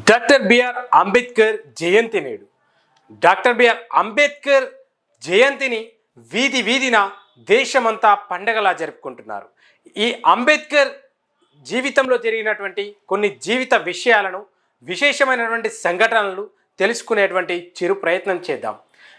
Doctor BR Ambedkar జయంతి నేడు. Doctor BR Ambedkar జయంతిని వీధి వీధిన దేశమంతా పండగలా జరుపుకుంటున్నారు. ఈ అంబేద్కర్ జీవితంలో జరిగినటువంటి కొన్ని జీవిత విషయాలను, విశేషమైనటువంటి సంఘటనలు తెలుసుకునేటువంటి చిరు ప్రయత్నం చేద్దాం.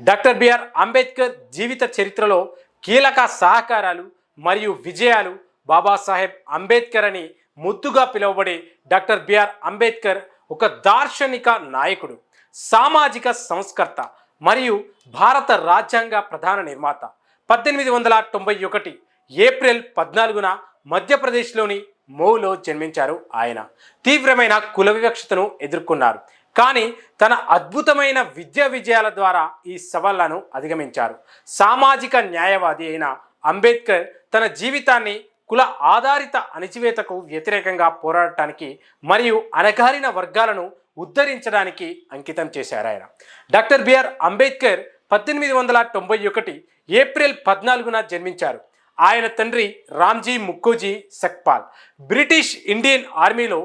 డాక్టర్ బిఆర్ అంబేద్కర్ జీవిత చరిత్రలో కీలక సహకారాలు మరియు విజయాలు. బాబాసాహెబ్ అంబేద్కర్ అని ముద్దుగా పిలువబడే డాక్టర్ బిఆర్ అంబేద్కర్ ఒక దార్శనిక నాయకుడు, సామాజిక సంస్కర్త మరియు భారత రాజ్యాంగ ప్రధాన నిర్మాత. 1891 ఏప్రిల్ 14న మధ్యప్రదేశ్లోని మౌలో జన్మించారు. ఆయన తీవ్రమైన కుల వివక్షతను ఎదుర్కొన్నారు, కానీ తన అద్భుతమైన విద్యా విజయాల ద్వారా ఈ సవాళ్లను అధిగమించారు. సామాజిక న్యాయవాది అయిన అంబేద్కర్ తన జీవితాన్ని కుల ఆధారిత అణచివేతకు వ్యతిరేకంగా పోరాడటానికి మరియు అణగారిన వర్గాలను ఉద్ధరించడానికి అంకితం చేశారు. ఆయన డాక్టర్ బిఆర్ అంబేద్కర్ 1891 ఏప్రిల్ 14న జన్మించారు. ఆయన తండ్రి రామ్జీ ముఖర్జీ సక్పాల్ బ్రిటిష్ ఇండియన్ ఆర్మీలో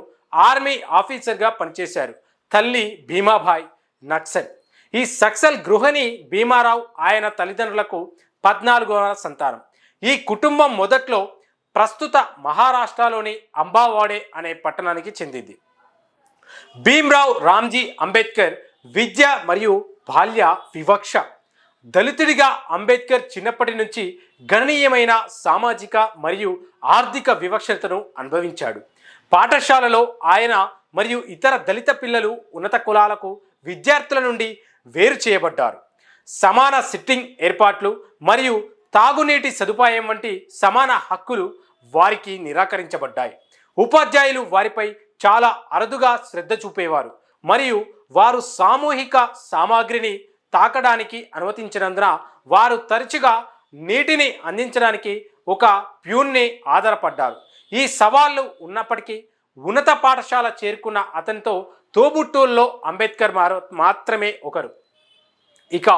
ఆర్మీ ఆఫీసర్గా పనిచేశారు. తల్లి భీమాబాయ్ నక్సల్. ఈ సక్సల్ గృహిణి భీమారావు ఆయన తల్లిదండ్రులకు 14వ సంతానం. ఈ కుటుంబం మొదట్లో ప్రస్తుత మహారాష్ట్రలోని అంబావాడే అనే పట్టణానికి చెందింది. భీమ్రావ్ రామ్జీ అంబేద్కర్ విద్య మరియు బాల్య వివక్ష. దళితుడిగా అంబేద్కర్ చిన్నప్పటి నుంచి గణనీయమైన సామాజిక మరియు ఆర్థిక వివక్షతను అనుభవించాడు. పాఠశాలలో ఆయన మరియు ఇతర దళిత పిల్లలు ఉన్నత కులాలకు విద్యార్థుల నుండి వేరు చేయబడ్డారు. సమాన సిట్టింగ్ ఏర్పాట్లు మరియు తాగునీటి సదుపాయం వంటి సమాన హక్కులు వారికి నిరాకరించబడ్డాయి. ఉపాధ్యాయులు వారిపై చాలా అరుదుగా శ్రద్ధ చూపేవారు మరియు వారు సామూహిక సామాగ్రిని తాకడానికి అనుమతించినందున వారు తరచుగా నీటిని అందించడానికి ఒక ప్యూన్ని ఆధారపడ్డారు. ఈ సవాళ్లు ఉన్నప్పటికీ ఉన్నత పాఠశాల చేరుకున్న అతనితో తోబుట్టువుల్లో అంబేద్కర్ మాత్రమే ఒకరు. ఇక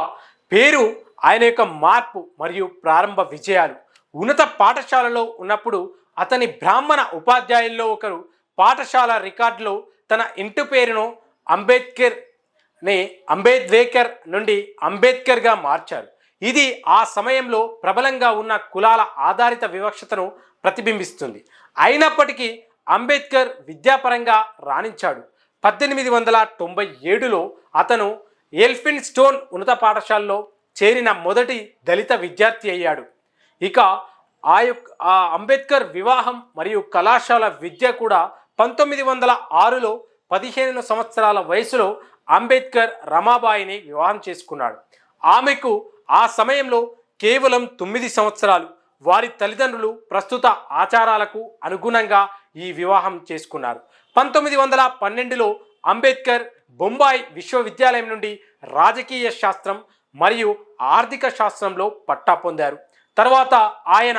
పేరు ఆయన యొక్క మార్పు మరియు ప్రారంభ విజయాలు. ఉన్నత పాఠశాలలో ఉన్నప్పుడు అతని బ్రాహ్మణ ఉపాధ్యాయుల్లో ఒకరు పాఠశాల రికార్డులో తన ఇంటి పేరును అంబేద్కర్ నుండి అంబేద్కర్గా మార్చారు. ఇది ఆ సమయంలో ప్రబలంగా ఉన్న కులాల ఆధారిత వివక్షతను ప్రతిబింబిస్తుంది. అయినప్పటికీ అంబేద్కర్ విద్యాపరంగా రాణించాడు. 1897లో అతను ఎల్ఫిన్ స్టోన్ ఉన్నత పాఠశాలలో చేరిన మొదటి దళిత విద్యార్థి అయ్యాడు. ఇక ఆ అంబేద్కర్ వివాహం మరియు కళాశాల విద్య కూడా 1906లో 15 సంవత్సరాల వయసులో అంబేద్కర్ రమాబాయిని వివాహం చేసుకున్నాడు. ఆమెకు ఆ సమయంలో కేవలం 9 సంవత్సరాలు. వారి తల్లిదండ్రులు ప్రస్తుత ఆచారాలకు అనుగుణంగా ఈ వివాహం చేసుకున్నారు. 1912లో అంబేద్కర్ బొంబాయి విశ్వవిద్యాలయం నుండి రాజకీయ శాస్త్రం మరియు ఆర్థిక శాస్త్రంలో పట్టా పొందారు. తర్వాత ఆయన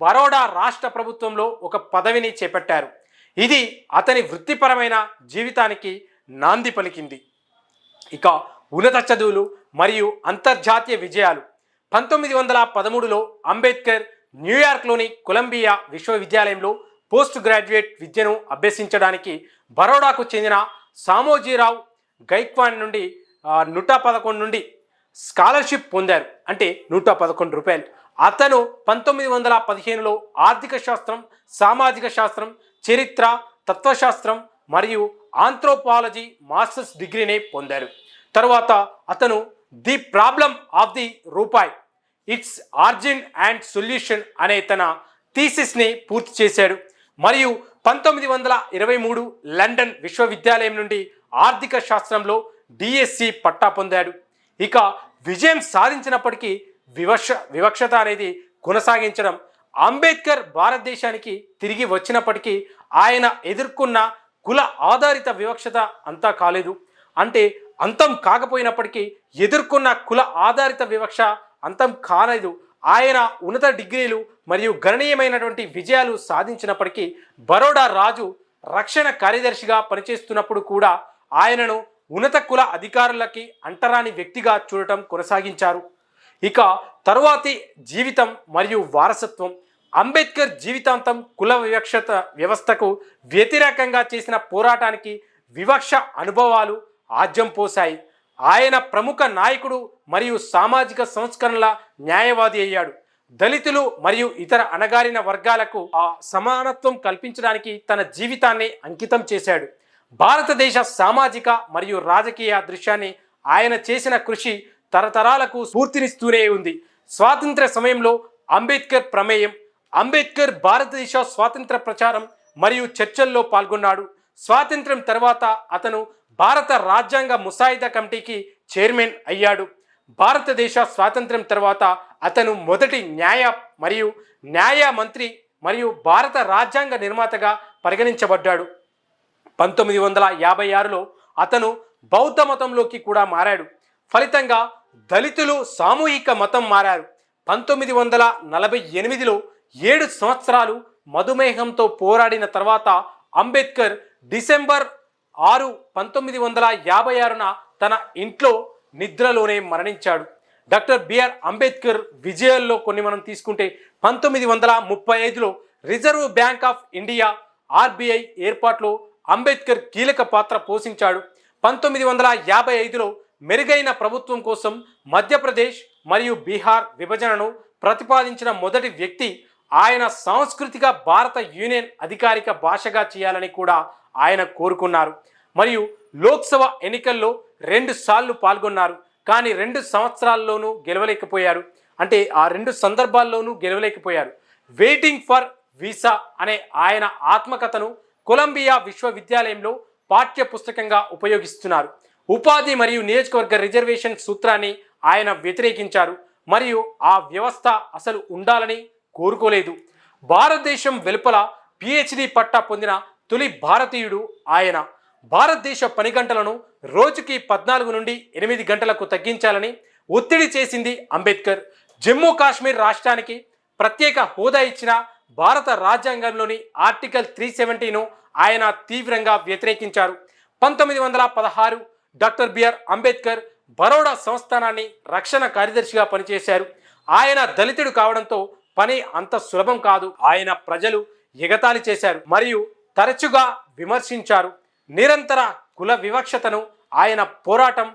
బరోడా రాష్ట్ర ప్రభుత్వంలో ఒక పదవిని చేపట్టారు. ఇది అతని వృత్తిపరమైన జీవితానికి నాంది పలికింది. ఇక ఉన్నత చదువులు మరియు అంతర్జాతీయ విజయాలు. 1913లో అంబేద్కర్ న్యూయార్క్లోని కొలంబియా విశ్వవిద్యాలయంలో పోస్ట్ గ్రాడ్యుయేట్ విద్యను అభ్యసించడానికి బరోడాకు చెందిన సామోజీరావు గైక్వాడ్ నుండి 111 నుండి స్కాలర్షిప్ పొందారు, అంటే 111 రూపాయలు. అతను 1915లో ఆర్థిక శాస్త్రం, సామాజిక శాస్త్రం, చరిత్ర, తత్వశాస్త్రం మరియు ఆంథ్రోపాలజీ మాస్టర్స్ డిగ్రీని పొందారు. తరువాత అతను ది ప్రాబ్లమ్ ఆఫ్ ది రూపాయి, ఇట్స్ ఆరిజిన్ అండ్ సొల్యూషన్ అనే తన థీసిస్ని పూర్తి చేశాడు మరియు 1923 లండన్ విశ్వవిద్యాలయం నుండి ఆర్థిక శాస్త్రంలో డిఎస్సి పట్టా పొందాడు. ఇక విజయం సాధించినప్పటికీ వివక్షత అనేది కొనసాగించడం. అంబేద్కర్ భారతదేశానికి తిరిగి వచ్చినప్పటికీ ఆయన ఎదుర్కొన్న కుల ఆధారిత వివక్షత అంతా కాలేదు, అంటే అంతం కాకపోయినప్పటికీ ఎదుర్కొన్న కుల ఆధారిత వివక్ష అంతం కాలేదు. ఆయన ఉన్నత డిగ్రీలు మరియు గణనీయమైనటువంటి విజయాలు సాధించినప్పటికీ బరోడా రాజు రక్షణ కార్యదర్శిగా పనిచేస్తున్నప్పుడు కూడా ఆయనను ఉన్నత కుల అధికారులకి అంటరాని వ్యక్తిగా చూడటం కొనసాగించారు. ఇక తరువాతి జీవితం మరియు వారసత్వం. అంబేద్కర్ జీవితాంతం కుల వివక్షత వ్యవస్థకు వ్యతిరేకంగా చేసిన పోరాటానికి వివక్ష అనుభవాలు ఆజ్యం పోశాయి. ఆయన ప్రముఖ నాయకుడు మరియు సామాజిక సంస్కరణల న్యాయవాది అయ్యాడు. దళితులు మరియు ఇతర అణగారిన వర్గాలకు సమానత్వం కల్పించడానికి తన జీవితాన్ని అంకితం చేశాడు. భారతదేశ సామాజిక మరియు రాజకీయ దృశ్యాన్ని ఆయన చేసిన కృషి తరతరాలకు స్ఫూర్తినిస్తూనే ఉంది. స్వాతంత్ర్య సమయంలో అంబేద్కర్ ప్రమేయం. అంబేద్కర్ భారతదేశ స్వాతంత్ర ప్రచారం మరియు చర్చల్లో పాల్గొన్నాడు. స్వాతంత్ర్యం తర్వాత అతను భారత రాజ్యాంగ ముసాయిదా కమిటీకి చైర్మన్ అయ్యాడు. భారతదేశ స్వాతంత్ర్యం తర్వాత అతను మొదటి న్యాయ మంత్రి మరియు భారత రాజ్యాంగ నిర్మాతగా పరిగణించబడ్డాడు. 1956లో అతను బౌద్ధ మతంలోకి కూడా మారాడు. ఫలితంగా దళితులు సామూహిక మతం మారారు. 1948లో 7 సంవత్సరాలు మధుమేహంతో పోరాడిన తర్వాత అంబేద్కర్ డిసెంబర్ 6, 1956న తన ఇంట్లో నిద్రలోనే మరణించాడు. డాక్టర్ బిఆర్ అంబేద్కర్ విజయాల్లో కొన్ని మనం తీసుకుంటే 1935లో Reserve Bank of India RBI ఏర్పాటులో అంబేద్కర్ కీలక పాత్ర పోషించాడు. 1955లో మెరుగైన ప్రభుత్వం కోసం మధ్యప్రదేశ్ మరియు బీహార్ విభజనను ప్రతిపాదించిన మొదటి వ్యక్తి. ఆయన సాంస్కృతిక భారత యూనియన్ అధికారిక భాషగా చేయాలని కూడా ఆయన కోరుకున్నారు. మరియు లోక్సభ ఎన్నికల్లో 2 సార్లు పాల్గొన్నారు. కానీ 2 సంవత్సరాల్లోనూ గెలవలేకపోయారు. అంటే ఆ 2 సందర్భాల్లోనూ గెలవలేకపోయారు. వెయిటింగ్ ఫర్ వీసా అనే ఆయన ఆత్మకథను కొలంబియా విశ్వవిద్యాలయంలో పాఠ్య పుస్తకంగా ఉపయోగిస్తున్నారు. ఉపాధి మరియు నియోజకవర్గ రిజర్వేషన్ సూత్రాన్ని ఆయన వ్యతిరేకించారు మరియు ఆ వ్యవస్థ అసలు ఉండాలని కోరుకోలేదు. భారతదేశం వెలుపల పిహెచ్డి పట్టా పొందిన తొలి భారతీయుడు ఆయన. భారతదేశ పని గంటలను రోజుకి 14 నుండి 8 గంటలకు తగ్గించాలని ఒత్తిడి చేసింది అంబేద్కర్. జమ్మూ కాశ్మీర్ రాష్ట్రానికి ప్రత్యేక హోదా ఇచ్చిన భారత రాజ్యాంగంలోని ఆర్టికల్ 370ను ఆయన తీవ్రంగా వ్యతిరేకించారు. 1916 డాక్టర్ బిఆర్ అంబేద్కర్ బరోడా సంస్థానాన్ని రక్షణ కార్యదర్శిగా పనిచేశారు. ఆయన దళితుడు కావడంతో పని అంత సులభం కాదు. ఆయన ప్రజలు ఎగతాళి చేశారు మరియు తరచుగా విమర్శించారు. నిరంతర కుల వివక్షతను ఆయన పోరాటం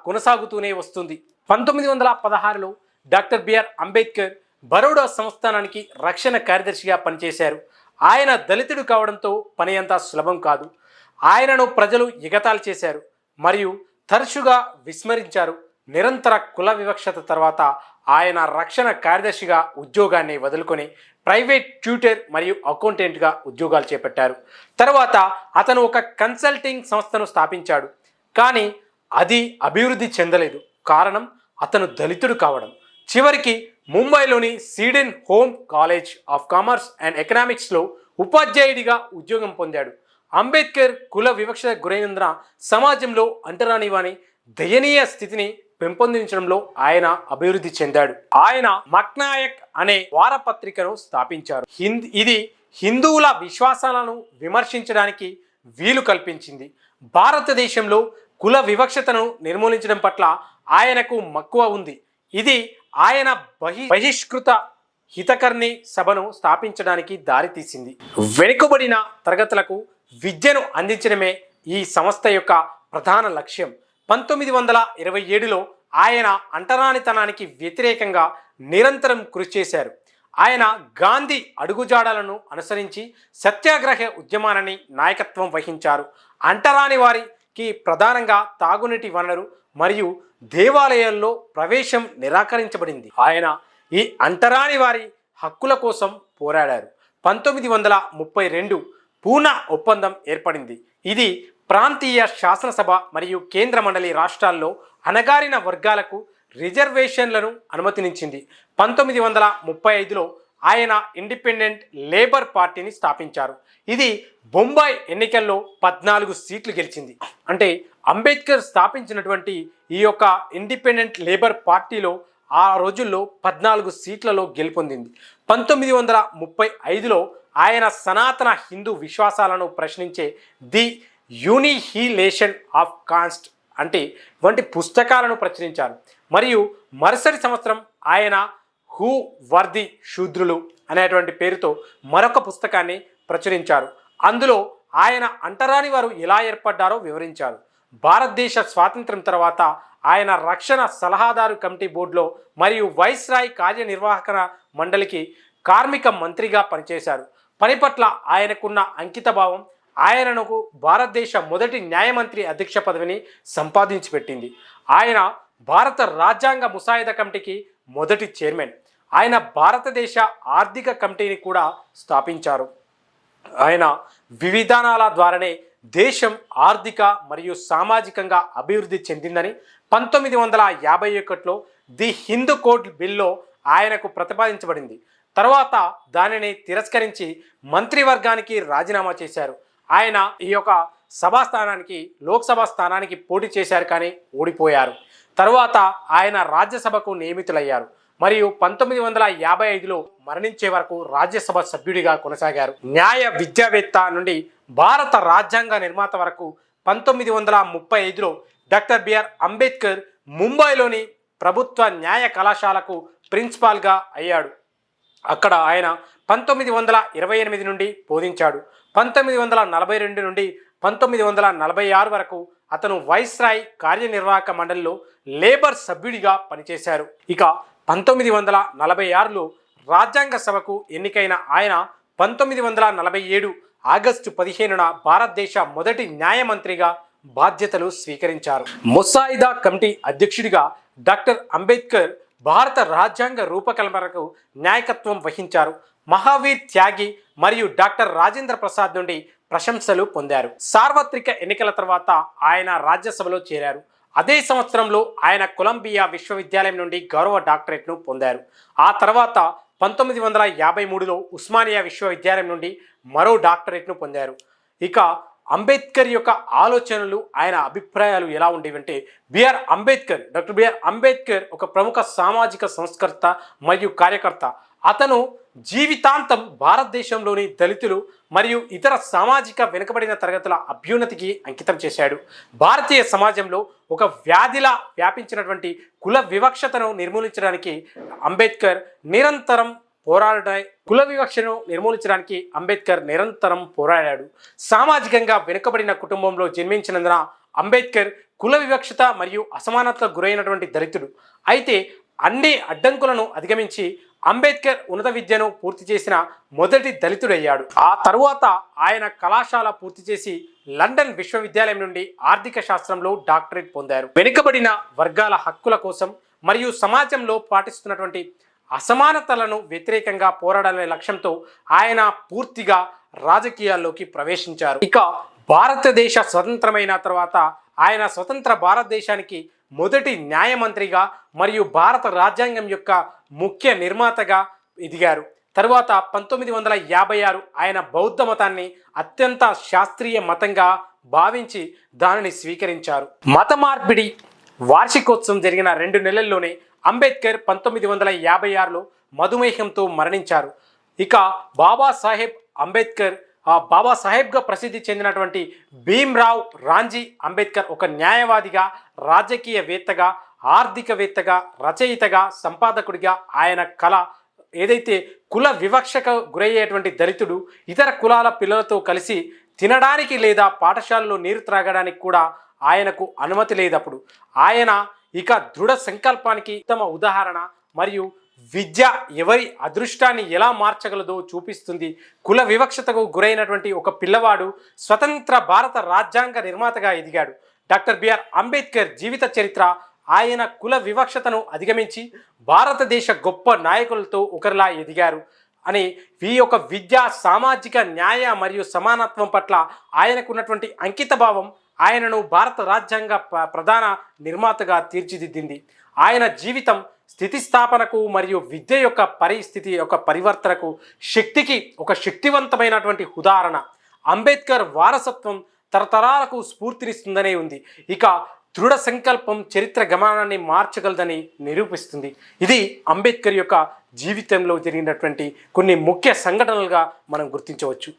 కొనసాగుతూనే వస్తుంది. 1916లో డాక్టర్ బిఆర్ అంబేద్కర్ బరోడా సంస్థానానికి రక్షణ కార్యదర్శిగా పనిచేశారు. ఆయన దళితుడు కావడంతో పని అంత సులభం కాదు. ఆయనను ప్రజలు ఎగతాళి చేశారు మరియు తరచుగా విస్మరించారు. నిరంతర కుల వివక్షత తర్వాత ఆయన రక్షణ కార్యదర్శిగా ఉద్యోగాన్ని వదులుకొని ప్రైవేట్ ట్యూటర్ మరియు అకౌంటెంట్గా ఉద్యోగాలు చేపట్టారు. తర్వాత అతను ఒక కన్సల్టింగ్ సంస్థను స్థాపించాడు. కానీ అది అభివృద్ధి చెందలేదు. కారణం అతను దళితుడు కావడం. చివరికి ముంబైలోని Sydenham college of commerce and ఎకనామిక్స్లో ఉపాధ్యాయుడిగా ఉద్యోగం పొందాడు. అంబేద్కర్ కుల వివక్షకు గురైనందున సమాజంలో అంటరానివాని దయనీయ స్థితిని పెంపొందించడంలో ఆయన అభివృద్ధి చెందాడు. ఆయన మక్నాయక్ అనే వారపత్రికను స్థాపించారు. ఇది హిందువుల విశ్వాసాలను విమర్శించడానికి వీలు కల్పించింది. భారతదేశంలో కుల వివక్షతను నిర్మూలించడం పట్ల ఆయనకు మక్కువ ఉంది. ఇది ఆయన బహిష్కృత హితకర్ణి సభను స్థాపించడానికి దారితీసింది. వెనుకబడిన తరగతులకు విద్యను అందించడమే ఈ సంస్థ యొక్క ప్రధాన లక్ష్యం. 1927లో ఆయన అంటరానితనానికి వ్యతిరేకంగా నిరంతరం కృషి చేశారు. ఆయన గాంధీ అడుగుజాడలను అనుసరించి సత్యాగ్రహ ఉద్యమాన్ని నాయకత్వం వహించారు. అంటరాని వారికి ప్రధానంగా తాగునీటి వనరు మరియు దేవాలయాల్లో ప్రవేశం నిరాకరించబడింది. ఆయన ఈ అంటరాని వారి హక్కుల కోసం పోరాడారు. 1932 పూనా ఒప్పందం ఏర్పడింది. ఇది ప్రాంతీయ శాసనసభ మరియు కేంద్ర మండలి రాష్ట్రాల్లో అణగారిన వర్గాలకు రిజర్వేషన్లను అనుమతినిచ్చింది. 1935లో ఆయన ఇండిపెండెంట్ లేబర్ పార్టీని స్థాపించారు. ఇది బొంబాయి ఎన్నికల్లో 14 సీట్లు గెలిచింది. అంటే అంబేద్కర్ స్థాపించినటువంటి ఈ యొక్క ఇండిపెండెంట్ లేబర్ పార్టీలో ఆ రోజుల్లో 14 సీట్లలో గెలుపొందింది. 1935లో ఆయన సనాతన హిందూ విశ్వాసాలను ప్రశ్నించే ది యూనిహిలేషన్ ఆఫ్ కాస్ట్ అంటే వంటి పుస్తకాలను ప్రచురించారు. మరియు మరుసటి సంవత్సరం ఆయన హూ వర్ ది శూద్రులు అనేటువంటి పేరుతో మరొక పుస్తకాన్ని ప్రచురించారు. అందులో ఆయన అంటరాని వారు ఎలా ఏర్పడ్డారో వివరించారు. భారతదేశ స్వాతంత్ర్యం తర్వాత ఆయన రక్షణ సలహాదారు కమిటీ బోర్డులో మరియు వైస్రాయ్ కార్యనిర్వాహక మండలికి కార్మిక మంత్రిగా పనిచేశారు. పని పట్ల ఆయనకున్న అంకితభావం ఆయనకు భారతదేశ మొదటి న్యాయమంత్రి అధ్యక్ష పదవిని సంపాదించి పెట్టింది. ఆయన భారత రాజ్యాంగ ముసాయిదా కమిటీకి మొదటి చైర్మన్. ఆయన భారతదేశ ఆర్థిక కమిటీని కూడా స్థాపించారు. ఆయన విధానాల ద్వారానే దేశం ఆర్థిక మరియు సామాజికంగా అభివృద్ధి చెందిందని 1951లో ది హిందూ కోడ్ బిల్లో ఆయనకు ప్రతిపాదించబడింది. తర్వాత దానిని తిరస్కరించి మంత్రివర్గానికి రాజీనామా చేశారు. ఆయన ఈ యొక్క సభాస్థానానికి లోక్సభ స్థానానికి పోటీ చేశారు కానీ ఓడిపోయారు. తర్వాత ఆయన రాజ్యసభకు నియమితులయ్యారు మరియు 1955లో మరణించే వరకు రాజ్యసభ సభ్యుడిగా కొనసాగారు. న్యాయ విద్యావేత్త నుండి భారత రాజ్యాంగ నిర్మాత వరకు 1935లో డాక్టర్ బిఆర్ అంబేద్కర్ ముంబైలోని ప్రభుత్వ న్యాయ కళాశాలకు ప్రిన్సిపాల్గా అయ్యాడు. అక్కడ ఆయన 1928 నుండి బోధించాడు. 1942 నుండి 1946 వరకు అతను వైస్రాయ్ కార్యనిర్వాహక మండలిలో లేబర్ సభ్యుడిగా పనిచేశారు. ఇక 1946లో రాజ్యాంగ సభకు ఎన్నికైన ఆయన 1947 ఆగస్టు 15న భారతదేశ మొదటి న్యాయమంత్రిగా బాధ్యతలు స్వీకరించారు. ముసాయిదా కమిటీ అధ్యక్షుడిగా డాక్టర్ అంబేద్కర్ భారత రాజ్యాంగ రూపకల్పనకు నాయకత్వం వహించారు. మహావీర్ త్యాగి మరియు డాక్టర్ రాజేంద్ర ప్రసాద్ నుండి ప్రశంసలు పొందారు. సార్వత్రిక ఎన్నికల తర్వాత ఆయన రాజ్యసభలో చేరారు. అదే సంవత్సరంలో ఆయన కొలంబియా విశ్వవిద్యాలయం నుండి గౌరవ డాక్టరేట్ను పొందారు. ఆ తర్వాత 1953లో ఉస్మానియా విశ్వవిద్యాలయం నుండి మరో డాక్టరేట్ను పొందారు. ఇక అంబేద్కర్ యొక్క ఆలోచనలు ఆయన అభిప్రాయాలు ఎలా ఉండేవంటే డాక్టర్ బిఆర్ అంబేద్కర్ ఒక ప్రముఖ సామాజిక సంస్కర్త మరియు కార్యకర్త. అతను జీవితాంతం భారతదేశంలోని దళితులు మరియు ఇతర సామాజిక వెనుకబడిన తరగతుల అభ్యున్నతికి అంకితం చేశాడు. భారతీయ సమాజంలో ఒక వ్యాధిలా వ్యాపించినటువంటి కుల వివక్షతను నిర్మూలించడానికి అంబేద్కర్ నిరంతరం పోరాడాడు. సామాజికంగా వెనుకబడిన కుటుంబంలో జన్మించినందున అంబేద్కర్ కుల వివక్షత మరియు అసమానతలకు గురైనటువంటి దళితుడు. అయితే అన్ని అడ్డంకులను అధిగమించి అంబేద్కర్ ఉన్నత విద్యను పూర్తి చేసిన మొదటి దళితుడయ్యాడు. ఆ తరువాత ఆయన కళాశాల పూర్తి చేసి లండన్ విశ్వవిద్యాలయం నుండి ఆర్థిక శాస్త్రంలో డాక్టరేట్ పొందారు. వెనుకబడిన వర్గాల హక్కుల కోసం మరియు సమాజంలో పాటిస్తున్నటువంటి అసమానతలను వ్యతిరేకంగా పోరాడాలనే లక్ష్యంతో ఆయన పూర్తిగా రాజకీయాల్లోకి ప్రవేశించారు. ఇక భారతదేశ స్వతంత్రమైన తర్వాత ఆయన స్వతంత్ర భారతదేశానికి మొదటి న్యాయమంత్రిగా మరియు భారత రాజ్యాంగం యొక్క ముఖ్య నిర్మాతగా ఎదిగారు. తరువాత 1956 ఆయన బౌద్ధ మతాన్ని అత్యంత శాస్త్రీయ మతంగా భావించి దానిని స్వీకరించారు. మత మార్పిడి వార్షికోత్సవం జరిగిన 2 నెలల్లోనే అంబేద్కర్ 1956లో మధుమేహంతో మరణించారు. ఇక బాబాసాహెబ్గా ప్రసిద్ధి చెందినటువంటి భీమ్రావ్ రాంజీ అంబేద్కర్ ఒక న్యాయవాదిగా, రాజకీయవేత్తగా, ఆర్థికవేత్తగా, రచయితగా, సంపాదకుడిగా ఆయన కళ ఏదైతే కుల వివక్షకు గురయ్యేటువంటి దళితుడు ఇతర కులాల పిల్లలతో కలిసి తినడానికి లేదా పాఠశాలలో నీరు త్రాగడానికి కూడా ఆయనకు అనుమతి లేదప్పుడు ఆయన ఇక దృఢ సంకల్పానికి ఉత్తమ ఉదాహరణ. మరియు విద్య ఎవరి అదృష్టాన్ని ఎలా మార్చగలదో చూపిస్తుంది. కుల వివక్షతకు గురైనటువంటి ఒక పిల్లవాడు స్వతంత్ర భారత రాజ్యాంగ నిర్మాతగా ఎదిగాడు. డాక్టర్ బిఆర్ అంబేద్కర్ జీవిత చరిత్ర ఆయన కుల వివక్షతను అధిగమించి భారతదేశ గొప్ప నాయకులతో ఒకరిలా ఎదిగారు అని ఈ యొక్క విద్య, సామాజిక న్యాయ మరియు సమానత్వం పట్ల ఆయనకున్నటువంటి అంకితభావం ఆయనను భారత రాజ్యాంగ ప్రధాన నిర్మాతగా తీర్చిదిద్దింది. ఆయన జీవితం స్థితిస్థాపనకు మరియు విద్య యొక్క పరిస్థితి యొక్క పరివర్తనకు శక్తికి ఒక శక్తివంతమైనటువంటి ఉదాహరణ. అంబేద్కర్ వారసత్వం తరతరాలకు స్ఫూర్తినిస్తుందనే ఉంది. ఇక దృఢ సంకల్పం చరిత్ర గమనాన్ని మార్చగలదని నిరూపిస్తుంది. ఇది అంబేద్కర్ యొక్క జీవితంలో జరిగినటువంటి కొన్ని ముఖ్య సంఘటనలుగా మనం గుర్తించవచ్చు.